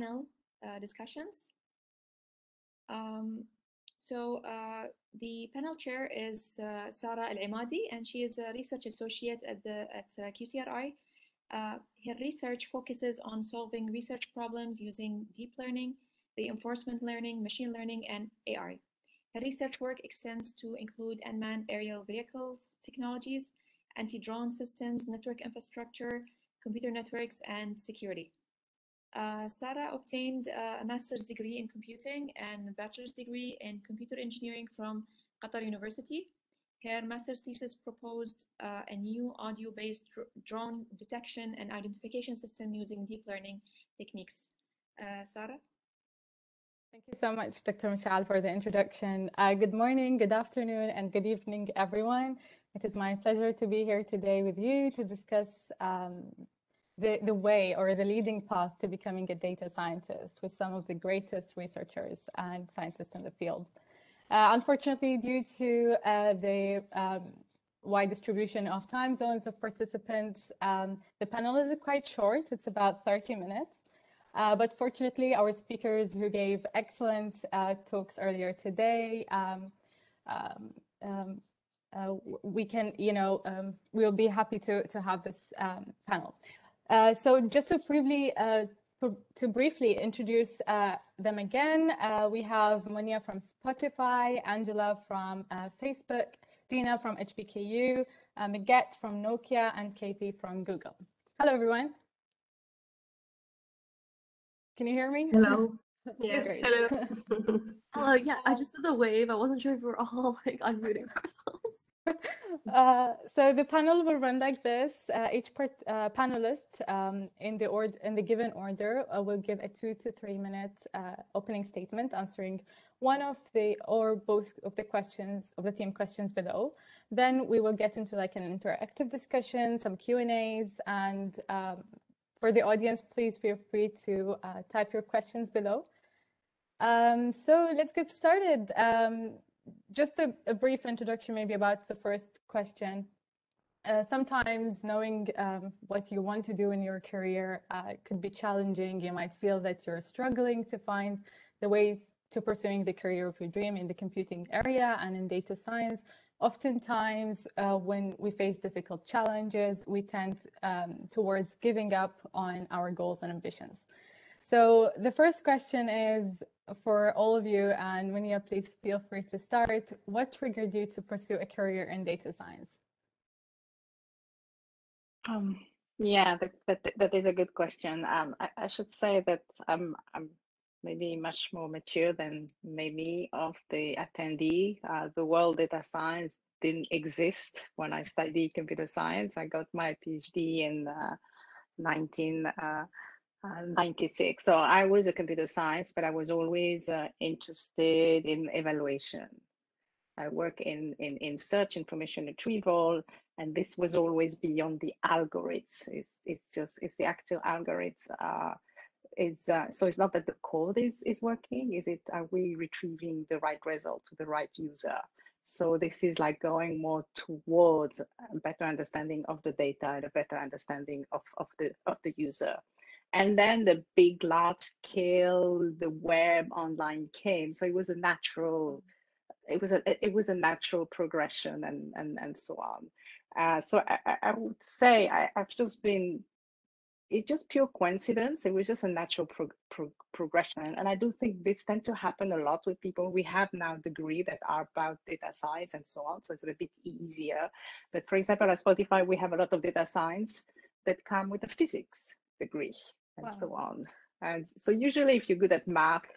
panel discussions. The panel chair is Sara Al-Imadi, and she is a research associate at QCRI. Her research focuses on solving research problems using deep learning, reinforcement learning, machine learning, and AI. Her research work extends to include unmanned aerial vehicles technologies, anti-drone systems, network infrastructure, computer networks, and security. Sara obtained a master's degree in computing and a bachelor's degree in computer engineering from Qatar University. Her master's thesis proposed a new audio-based drone detection and identification system using deep learning techniques. Sara? Thank you so much, Dr. Mishal, for the introduction. Good morning, good afternoon, and good evening, everyone. It is my pleasure to be here today with you to discuss the way or the leading path to becoming a data scientist with some of the greatest researchers and scientists in the field. Unfortunately, due to the wide distribution of time zones of participants, the panel is quite short. It's about 30 minutes. But fortunately, our speakers who gave excellent talks earlier today, we can, we'll be happy to have this panel. So just to briefly introduce them again, we have Monia from Spotify, Angela from Facebook, Dina from HBKU, Maget from Nokia, and Katie from Google. Hello, everyone. Can you hear me? Hello. Yes, Great. hello. Hello, yeah, I just did the wave. I wasn't sure if we were all like unmuting ourselves. So the panel will run like this. Each panelist in the given order will give a 2 to 3 minute opening statement answering one of the or both of the questions of the theme questions below. Then we will get into like an interactive discussion, some Q&As, and for the audience, please feel free to type your questions below. So let's get started. Just a brief introduction maybe about the first question. Sometimes knowing what you want to do in your career could be challenging. You might feel that you're struggling to find the way to pursuing the career of your dream in the computing area and in data science. Oftentimes, when we face difficult challenges, we tend towards giving up on our goals and ambitions. So the first question is for all of you, and Monia, please feel free to start. What triggered you to pursue a career in data science? Yeah, that is a good question. I should say that I'm maybe much more mature than many of the attendee. The world data science didn't exist when I studied computer science. I got my PhD in 1996. So I was a computer science, but I was always interested in evaluation. I work in search information retrieval, and this was always beyond the algorithms. It's the actual algorithms. So it's not that the code is working. Are we retrieving the right result to the right user? So this is like going more towards a better understanding of the data and a better understanding of the user. And then the big, large scale, the web online came. So it was a natural, it was a natural progression and so on. So I would say I've just been, it's just pure coincidence. It was just a natural progression. And I do think this tends to happen a lot with people. We have now degrees that are about data science and so on. So it's a bit easier. But for example, at Spotify, we have a lot of data science that come with a physics degree and so on. And so usually if you're good at math,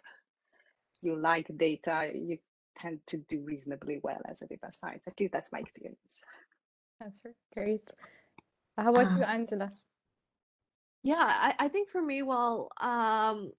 you like data, you tend to do reasonably well as a data scientist. At least that's my experience. That's great. How about you, Angela? Yeah, I think for me, well,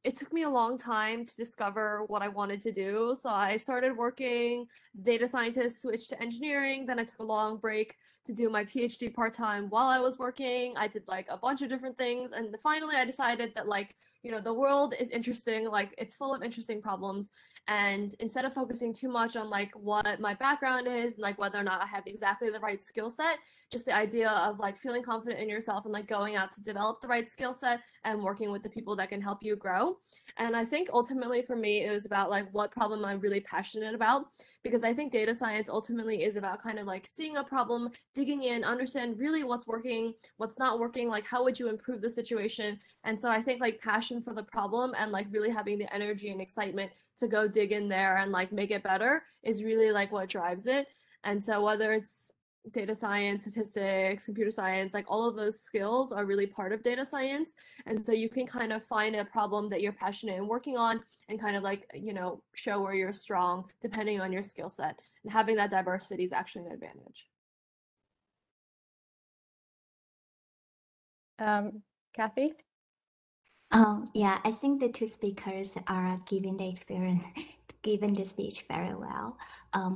it took me a long time to discover what I wanted to do. So I started working as a data scientist, switched to engineering. Then I took a long break to do my PhD part-time while I was working. I did like a bunch of different things. And finally I decided that like, the world is interesting, like it's full of interesting problems. And instead of focusing too much on like what my background is, and like whether or not I have exactly the right skill set, just the idea of like feeling confident in yourself and like going out to develop the right skill set and working with the people that can help you grow. And I think ultimately for me, it was about like what problem I'm really passionate about, because I think data science ultimately is about kind of like seeing a problem, digging in, understand really what's working, what's not working, like how would you improve the situation. And so I think like passion for the problem and like really having the energy and excitement to go dig in there and like make it better is really like what drives it. And so whether it's data science, statistics, computer science, like all of those skills are really part of data science. And so you can kind of find a problem that you're passionate in working on and kind of like, you know, show where you're strong depending on your skill set. And having that diversity is actually an advantage. Kathy? Yeah, I think the two speakers are giving the experience, given the speech very well.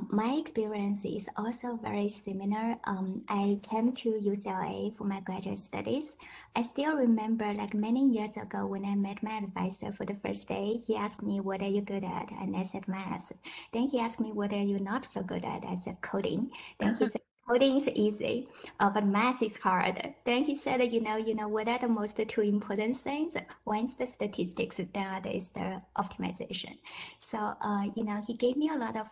My experience is also very similar. I came to UCLA for my graduate studies. I still remember like many years ago when I met my advisor for the first day, he asked me, what are you good at? And I said math. Then he asked me, what are you not so good at? I said coding. Then he said, coding is easy, but math is hard. Then he said, you know, what are the most two important things? One is the statistics, the other is the optimization. So, you know, he gave me a lot of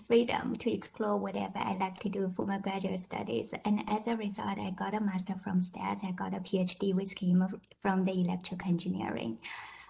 freedom to explore whatever I like to do for my graduate studies. And as a result, I got a master from stats. I got a PhD with him from the electrical engineering.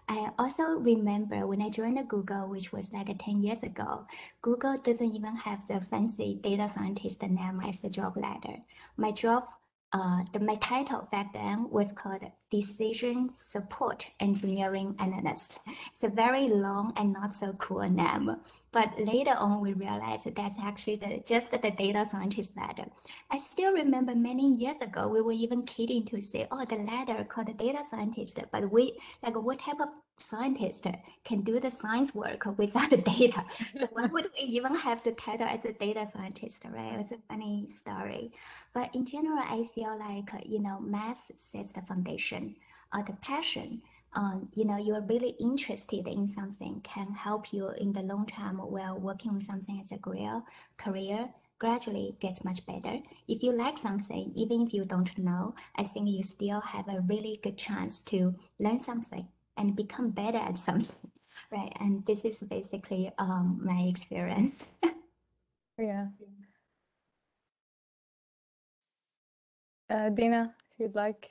I also remember when I joined Google, which was like 10 years ago, Google doesn't even have the fancy data scientist name as the job ladder. My job, my title back then was called Decision Support Engineering Analyst. It's a very long and not so cool name. But later on, we realized that that's actually just the data scientist ladder. I still remember many years ago, we were even kidding to say, oh, the ladder called the data scientist. But we, like, what type of scientist can do the science work without the data? So why would we even have the title as a data scientist, right? It's a funny story. But in general, I feel like, you know, math sets the foundation. The passion, you know, you're really interested in something can help you in the long term while working on something as a career gradually gets much better. If you like something, even if you don't know, I think you still have a really good chance to learn something and become better at something, right? And this is basically my experience. Yeah. Dina, if you'd like.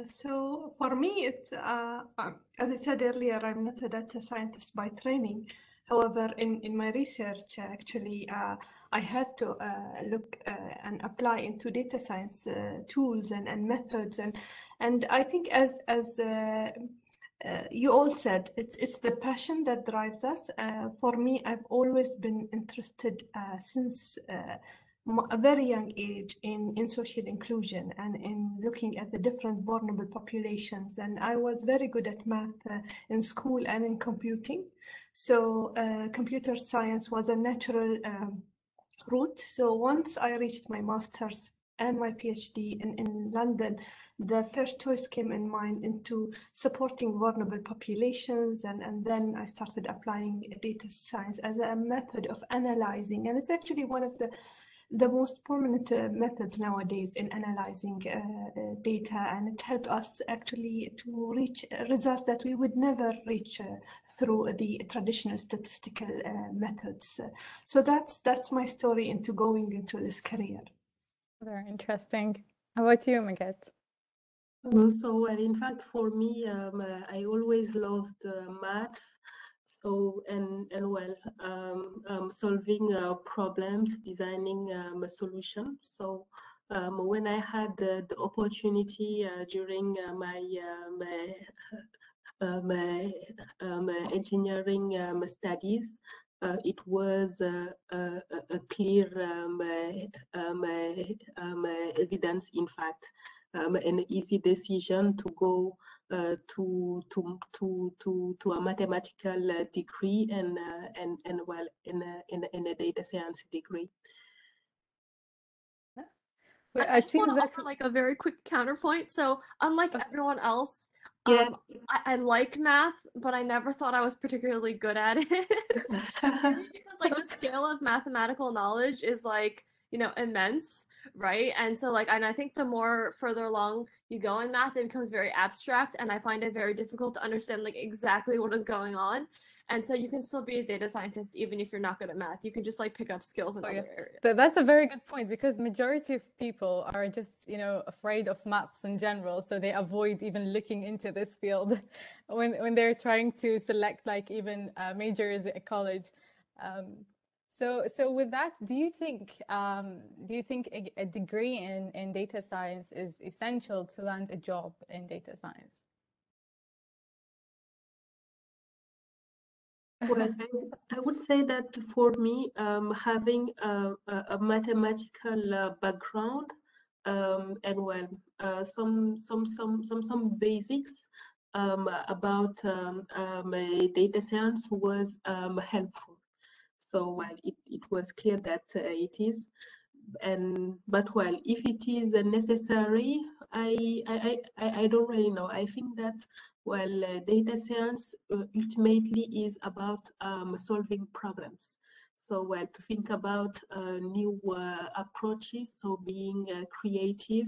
So for me, it's as I said earlier, I'm not a data scientist by training. However, in my research, actually, I had to look and apply into data science tools and methods, and I think as you all said, it's the passion that drives us. For me, I've always been interested since a very young age in social inclusion and in looking at the different vulnerable populations. And I was very good at math in school and in computing. So computer science was a natural route. So once I reached my master's and my PhD in London, the first choice came in mind into supporting vulnerable populations. And then I started applying data science as a method of analyzing. And it's actually one of the most prominent methods nowadays in analyzing data, and it helped us actually to reach results that we would never reach through the traditional statistical methods. So that's my story into going into this career. Very interesting. How about you, Magat? So, in fact, for me, I always loved math. So, and well, solving problems, designing a solution. So, when I had the opportunity during my engineering studies, it was a clear evidence, in fact. An easy decision to go to a mathematical degree and well in a data science degree. I just want to offer like a very quick counterpoint. So unlike everyone else, I like math, but I never thought I was particularly good at it. Maybe because like the scale of mathematical knowledge is like, immense, right? And so like, and I think the more further along you go in math, it becomes very abstract, and I find it very difficult to understand like exactly what is going on. And so you can still be a data scientist even if you're not good at math. You can just like pick up skills in other areas. That's a very good point, because majority of people are just, afraid of maths in general, so they avoid even looking into this field when they're trying to select like even majors at college. So with that, do you think a degree in data science is essential to land a job in data science? Well, I would say that for me, having a mathematical background and well, some basics about data science was helpful. So well, it was clear that it is. But well, if it is necessary, I don't really know. I think that well, data science ultimately is about solving problems. So well, to think about new approaches, so being creative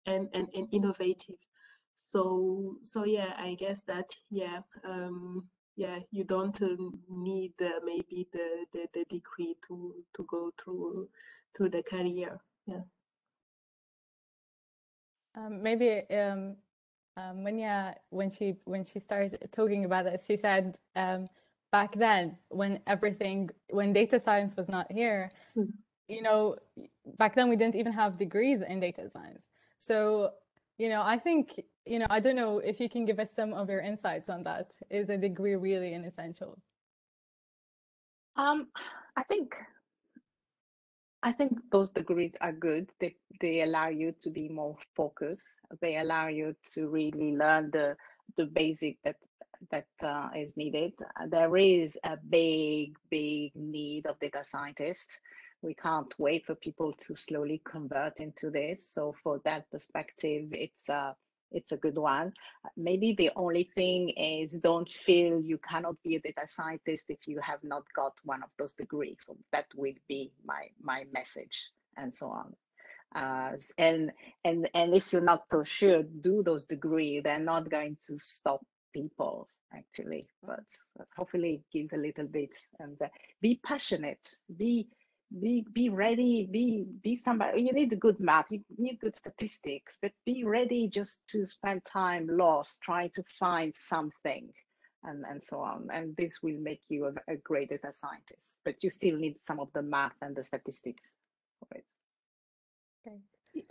and innovative. So yeah, I guess that yeah. Yeah, you don't need maybe the degree to go through the career. Yeah. Maybe Munya, when she started talking about this, she said back then when data science was not here, back then we didn't even have degrees in data science. So I think I don't know if you can give us some of your insights on that. Is a degree really an essential? I think those degrees are good. They allow you to be more focused. They allow you to really learn the basic that is needed. There is a big need of data scientists. We can't wait for people to slowly convert into this. So for that perspective, it's a good one. Maybe the only thing is don't feel you cannot be a data scientist if you have not got one of those degrees. So that will be my message and so on. And if you're not so sure, do those degrees. They're not going to stop people actually, but hopefully it gives a little bit. And be passionate, be ready, be somebody. You need good math, you need good statistics, but be ready just to spend time lost trying to find something and so on. And this will make you a great data scientist, but you still need some of the math and the statistics for it. Okay.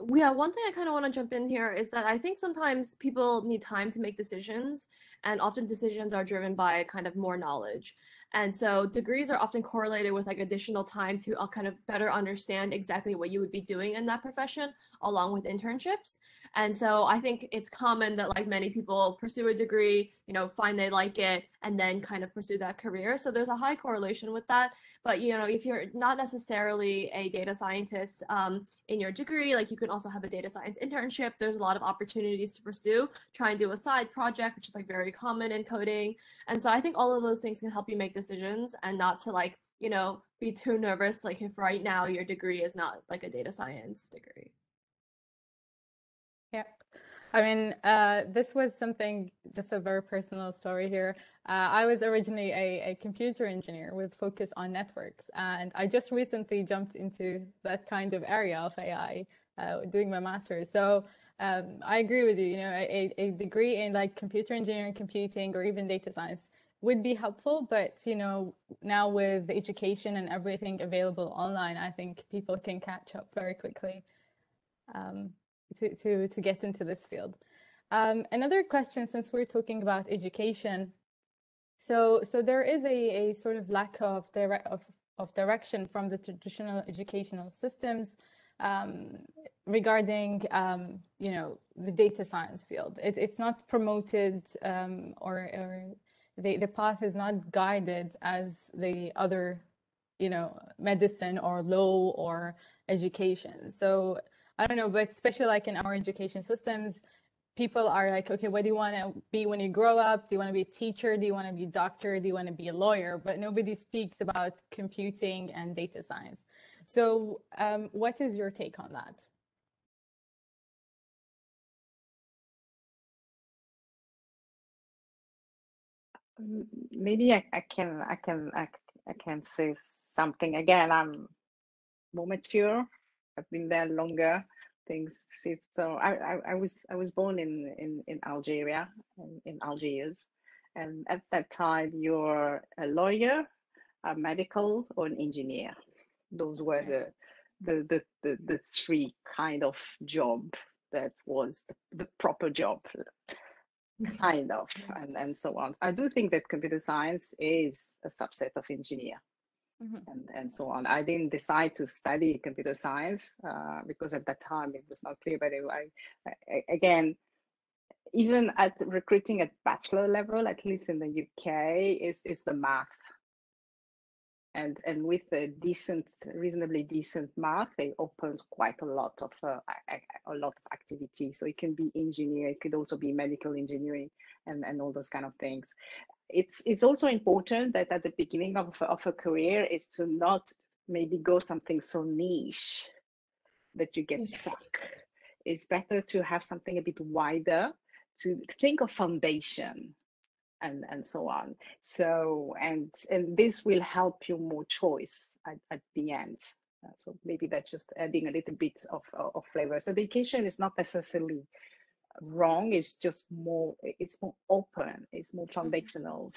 Yeah, one thing I kind of want to jump in here is that I think sometimes people need time to make decisions, and often decisions are driven by kind of more knowledge. And so degrees are often correlated with like additional time to kind of better understand exactly what you would be doing in that profession, along with internships. And so I think it's common that like many people pursue a degree, find they like it, and then kind of pursue that career. So there's a high correlation with that. But if you're not necessarily a data scientist in your degree, like you can also have a data science internship. There's a lot of opportunities to pursue. Try and do a side project, which is like very common in coding. And so I think all of those things can help you make decisions, and not to like, be too nervous, like if right now your degree is not like a data science degree. Yeah. I mean, this was something, just a very personal story here. I was originally a computer engineer with focus on networks, and I just recently jumped into that kind of area of AI, doing my master's. So I agree with you, a degree in like computer engineering, computing, or even data science would be helpful. But, now with education and everything available online, I think people can catch up very quickly. To get into this field. Another question, since we're talking about education, so there is a sort of lack of direction from the traditional educational systems regarding the data science field. It's not promoted, or the path is not guided as the other medicine or law or education. So I don't know, but especially like in our education systems, people are like, okay, what do you want to be when you grow up? Do you want to be a teacher? Do you want to be a doctor? Do you want to be a lawyer? But nobody speaks about computing and data science. So what is your take on that? Maybe I can say something. Again, I'm more mature. I've been there longer. Things shift. So I was born in Algeria, in Algiers, and at that time you're a lawyer, a medical, or an engineer. Those were the three kind of job that was the proper job, kind of, and so on. I do think that computer science is a subset of engineer. And so on. I didn't decide to study computer science because at that time it was not clear. But again, even at recruiting at bachelor level, at least in the UK, is the math. And with a reasonably decent math, it opens quite a lot of activity. So it can be engineer, it could also be medical engineering, and all those kind of things. It's also important that at the beginning of a career is to not maybe go something so niche that you get stuck. It's better to have something a bit wider, to think of foundation and so on. So and this will help you more choice at the end. So maybe that's just adding a little bit of flavor. So education is not necessarily wrong, it's just more, it's more open, it's more foundational,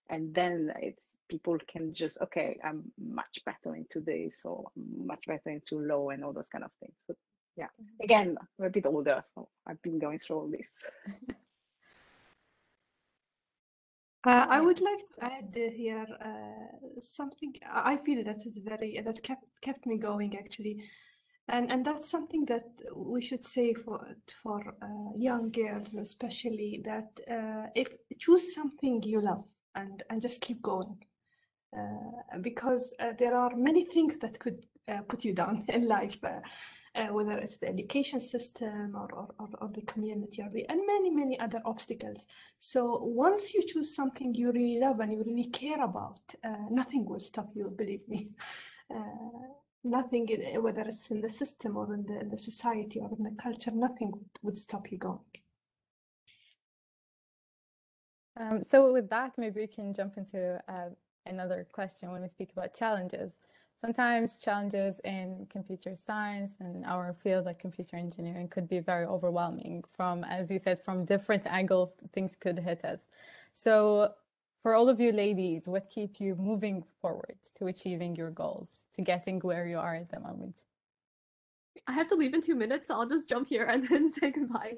and then it's people can just, okay, I'm much better into this or much better into law and all those kind of things. So yeah, again, I'm a bit older, so I've been going through all this. I would like to add here something I feel that is that kept me going actually. And that's something that we should say for young girls, especially, that if choose something you love and just keep going, because there are many things that could put you down in life, whether it's the education system or the community and many other obstacles. So once you choose something you really love and you really care about, nothing will stop you, believe me. Nothing, whether it's in the system or in the society or in the culture, nothing would stop you going. So with that, maybe we can jump into another question when we speak about challenges. Sometimes challenges in computer science and our field, like computer engineering, could be very overwhelming from, as you said, from different angles, things could hit us. So for all of you ladies, what keep you moving forward to achieving your goals, to getting where you are at the moment? I have to leave in 2 minutes, so I'll just jump here and then say goodbye.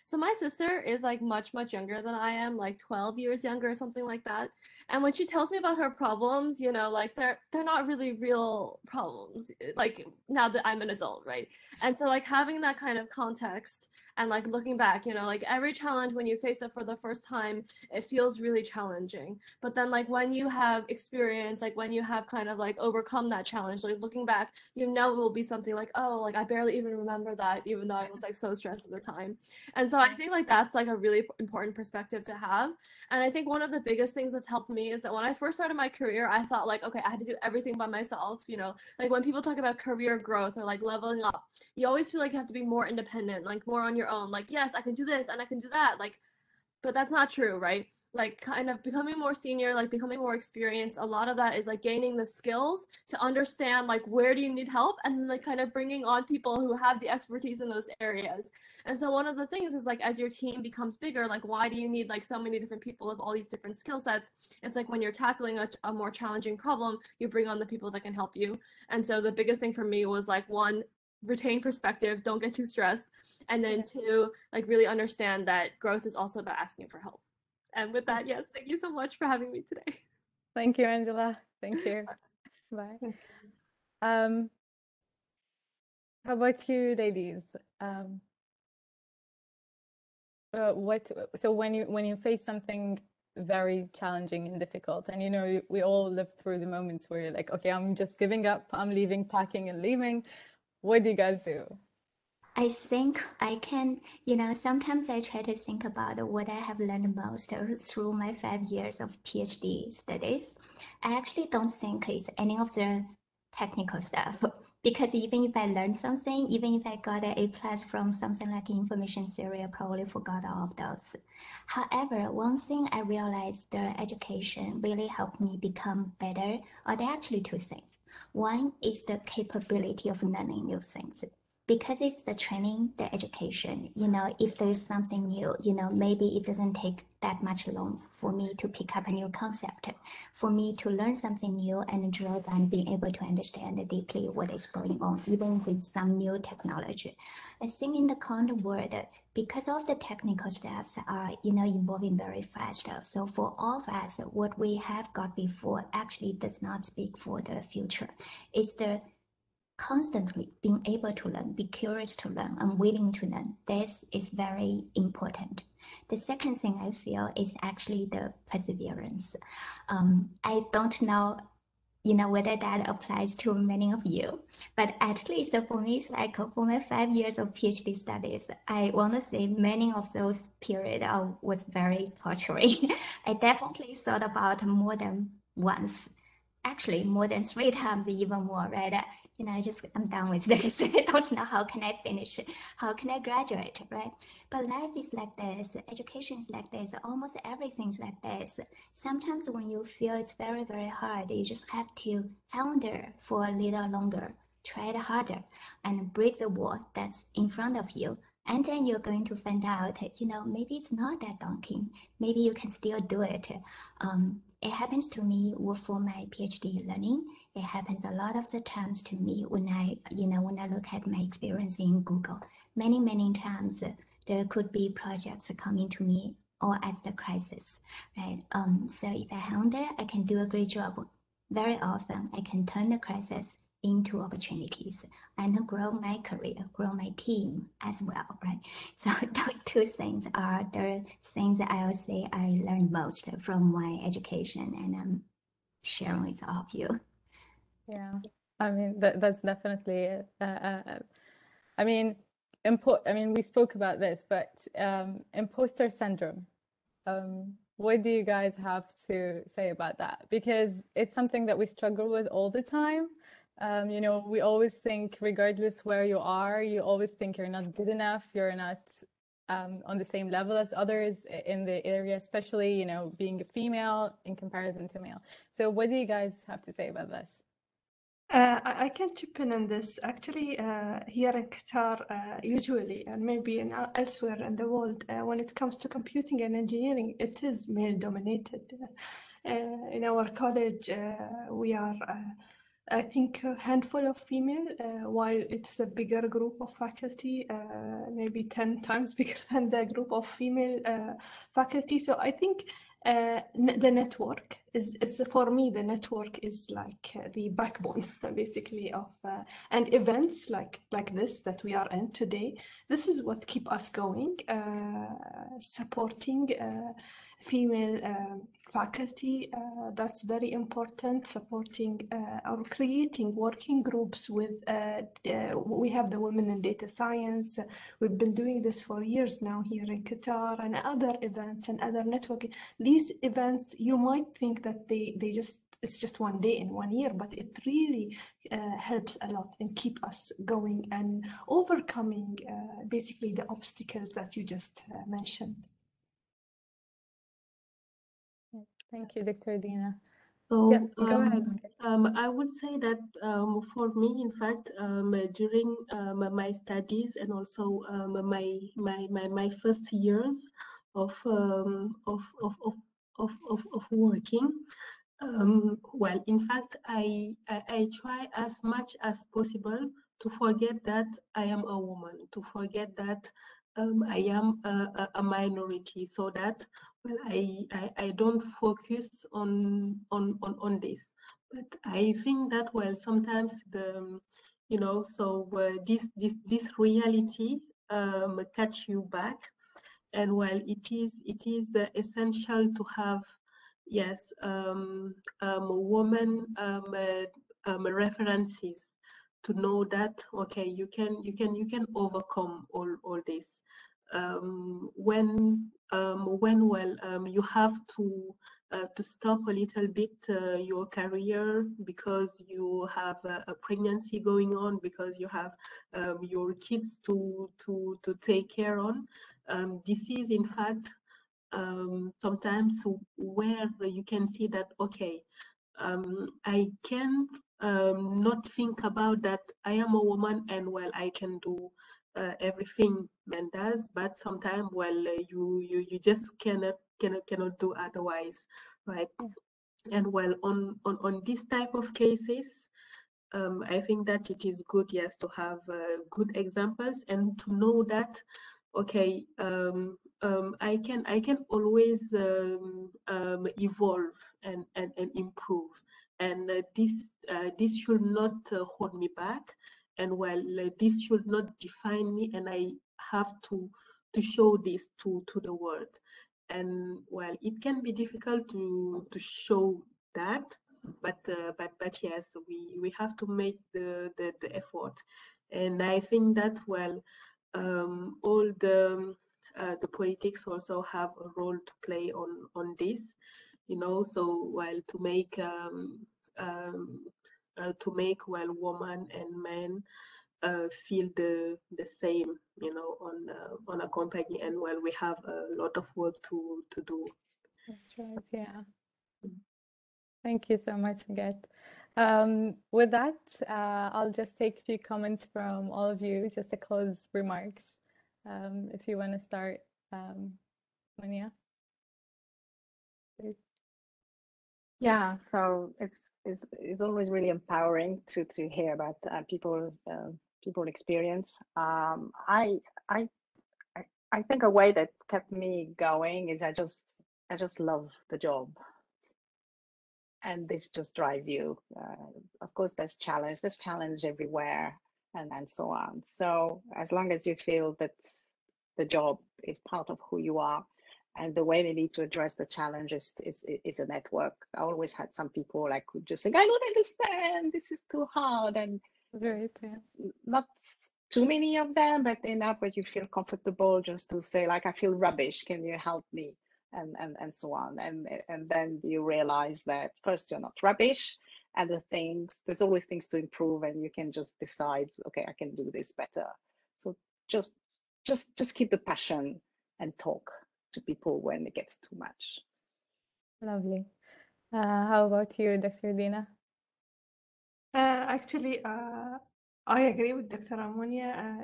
So my sister is like much younger than I am, like 12 years younger or something like that. And when she tells me about her problems, you know, like they're not really real problems, like now that I'm an adult, right? And so like having that kind of context and like looking back, you know, like every challenge when you face it for the first time, it feels really challenging. But then like when you have experience, like when you have kind of like overcome that challenge, like looking back, you know, it will be something like, oh, like I barely even remember that, even though I was like so stressed at the time. And so I think like that's like a really important perspective to have. And I think one of the biggest things that's helped me is that when I first started my career, I thought like, okay, I had to do everything by myself. You know, like when people talk about career growth or like leveling up, you always feel like you have to be more independent, like more on your own. Like, yes, I can do this and I can do that. Like, but that's not true, right? Like kind of becoming more senior, like becoming more experienced, a lot of that is like gaining the skills to understand like where do you need help, and then like kind of bringing on people who have the expertise in those areas. And so one of the things is like as your team becomes bigger, like why do you need like so many different people of all these different skill sets? It's like when you're tackling a more challenging problem, you bring on the people that can help you. And so the biggest thing for me was like, one, retain perspective, don't get too stressed, and then two, like really understand that growth is also about asking for help. And with that, yes, thank you so much for having me today. Thank you, Angela. Thank you. Bye. How about you, ladies? So when you face something very challenging and difficult, and you know we all live through the moments where you're like, okay, I'm just giving up, I'm leaving, packing and leaving. What do you guys do? I think I can, you know, sometimes I try to think about what I have learned most through my 5 years of PhD studies. I actually don't think it's any of the technical stuff. Because even if I learned something, even if I got an A+ from something like information theory, I probably forgot all of those. However, one thing I realized the education really helped me become better, or there are actually two things. One is the capability of learning new things. Because it's the training, the education, if there's something new, maybe it doesn't take that much long for me to pick up a new concept, for me to learn something new and drill down, being able to understand deeply what is going on, even with some new technology. I think in the current world, because of the technical steps are, evolving very fast. So for all of us, what we have got before actually does not speak for the future. It's the constantly being able to learn, be curious to learn, and willing to learn. This is very important. The second thing I feel is actually the perseverance. I don't know, whether that applies to many of you, but at least for me, it's like for my 5 years of PhD studies, I want to say many of those periods was very torturing. I definitely thought about more than once, actually more than 3 times, even more, right? I'm done with this. I don't know how can I finish, how can I graduate, right? But life is like this, education is like this, almost everything's like this. Sometimes when you feel it's very, very hard, you just have to hang on there for a little longer, try it harder, and break the wall that's in front of you. And then you're going to find out, maybe it's not that daunting. Maybe you can still do it. It happens to me for my PhD learning. It happens a lot of the times to me when I look at my experience in Google. Many, many times there could be projects coming to me all as the crisis, right? So if I hang there, I can do a great job. Very often, I can turn the crisis into opportunities and grow my career, grow my team as well, right? So those two things are the things that I would say I learned most from my education, and I'm sharing with all of you. Yeah, I mean that's definitely I mean we spoke about this, but imposter syndrome. What do you guys have to say about that? Because it's something that we struggle with all the time. We always think, regardless where you are, you always think you're not good enough, you're not on the same level as others in the area, especially, being a female in comparison to male. So what do you guys have to say about this? I can chip in on this. Actually, here in Qatar, usually, and maybe elsewhere in the world, when it comes to computing and engineering, it is male-dominated. In our college, we are, I think, a handful of female, while it's a bigger group of faculty, maybe 10 times bigger than the group of female faculty. So I think the network is for me, the network is like the backbone basically of and events like this that we are in today. This is what keep us going, supporting female faculty. That's very important, supporting or creating working groups with we have the women in data science. We've been doing this for years now here in Qatar, and other events and other networking. These events, you might think that it's just one day in 1 year, but it really helps a lot and keep us going and overcoming basically the obstacles that you just mentioned. Thank you, Dr. Dina. So Yeah, go ahead. I would say that for me, in fact, during my studies and also my first years of working, well, in fact, I try as much as possible to forget that I am a woman, to forget that I am a minority, so that well, I don't focus on this. But I think that well, sometimes this reality catch you back, and while it is essential to have woman references to know that okay, you can overcome all this. When well, you have to to stop a little bit your career because you have a pregnancy going on, because you have your kids to take care on. This is in fact sometimes where you can see that, okay, I can not think about that I am a woman and well, I can do everything man does, but sometimes, well, you just cannot do otherwise, right? And well, on this type of cases, I think that it is good, yes, to have good examples and to know that, okay, I can always evolve and improve, and this should not hold me back, and well, this should not define me, and I have to show this to the world. And well, it can be difficult to show that, but yes, we have to make the effort. And I think that, well, all the politics also have a role to play on this, you know. So well, to make well, women and men feel the same, you know, on a company, and well, we have a lot of work to do. That's right, yeah. Thank you so much, Magat. With that, I'll just take a few comments from all of you, just to close remarks. If you want to start, Mania. Yeah, so it's always really empowering to hear about people experience. I think a way that kept me going is I just love the job, and this just drives you. Of course, there's challenge everywhere, and so on. So as long as you feel that the job is part of who you are, and the way maybe to address the challenge is a network. I always had some people like who just think, I don't understand, this is too hard, and Right, yeah. not too many of them, but enough where you feel comfortable just to say, like, I feel rubbish, can you help me? And so on. And then you realize that first, you're not rubbish, and there's always things to improve, and you can just decide, okay, I can do this better. So just keep the passion and talk to people when it gets too much. Lovely. How about you, Dr. Dina? Actually, I agree with Dr. Amonia.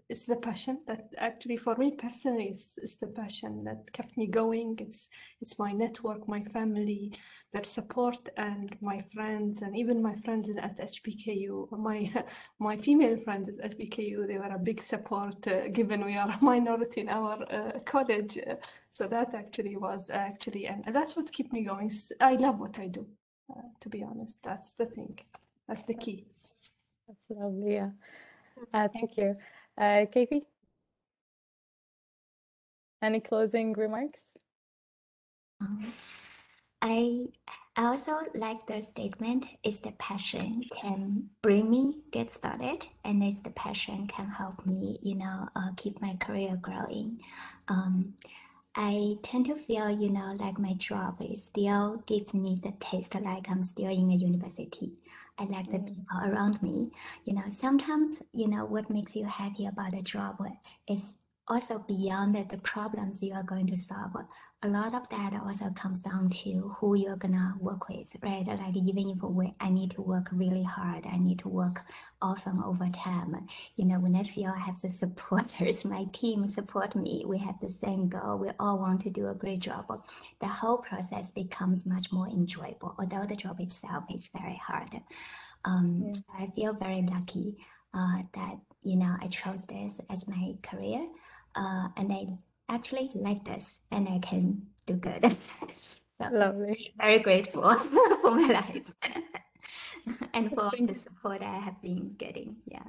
It's the passion that actually, for me personally, it's the passion that kept me going. It's my network, my family, their support, and my friends, and even my friends at HBKU. My female friends at HBKU, they were a big support, given we are a minority in our college. So that actually was and that's what kept me going. I love what I do. To be honest, that's the thing. That's the key. That's lovely, yeah. Thank you. Katie? Any closing remarks? I also like the statement, it's the passion can bring me get started, and it's the passion can help me, keep my career growing. I tend to feel, like my job is still gives me the taste like I'm still in a university. I like the people around me. Sometimes, what makes you happy about the job is also beyond the problems you are going to solve. A lot of that also comes down to who you're gonna work with, right? Like even if I need to work really hard, I need to work often over time. When I feel I have the supporters, my team support me, we have the same goal, we all want to do a great job, the whole process becomes much more enjoyable, although the job itself is very hard. So I feel very lucky that, I chose this as my career, and I actually like this, and I can do good. So Lovely. very grateful for my life and for the support I have been getting. Yeah.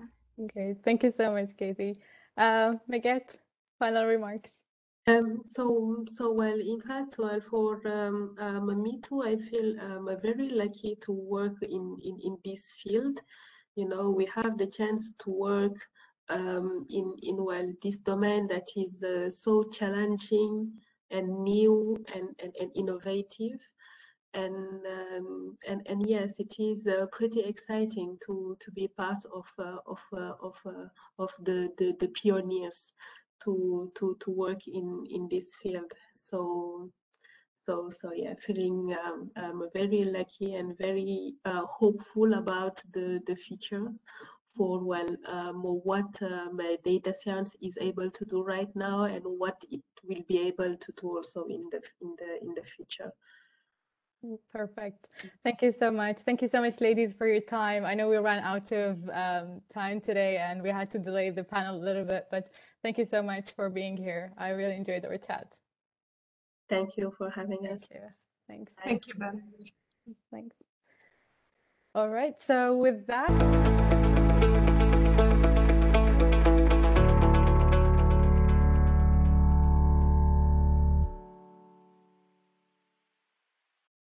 Great. Thank you so much, Katie. Magat, final remarks. So well, in fact, well, for me too, I feel very lucky to work in this field. We have the chance to work in well, this domain that is so challenging, new and innovative. And yes, it is pretty exciting to be part of the pioneers to work in this field. So yeah, feeling very lucky and very hopeful about the futures for what data science is able to do right now and what it will be able to do also in the future. Perfect. Thank you so much. Thank you so much, ladies, for your time. I know we ran out of time today and we had to delay the panel a little bit, but thank you so much for being here. I really enjoyed our chat. Thank you for having us. Thank you. Thanks. Thank you, Ben. Thanks. All right. So with that.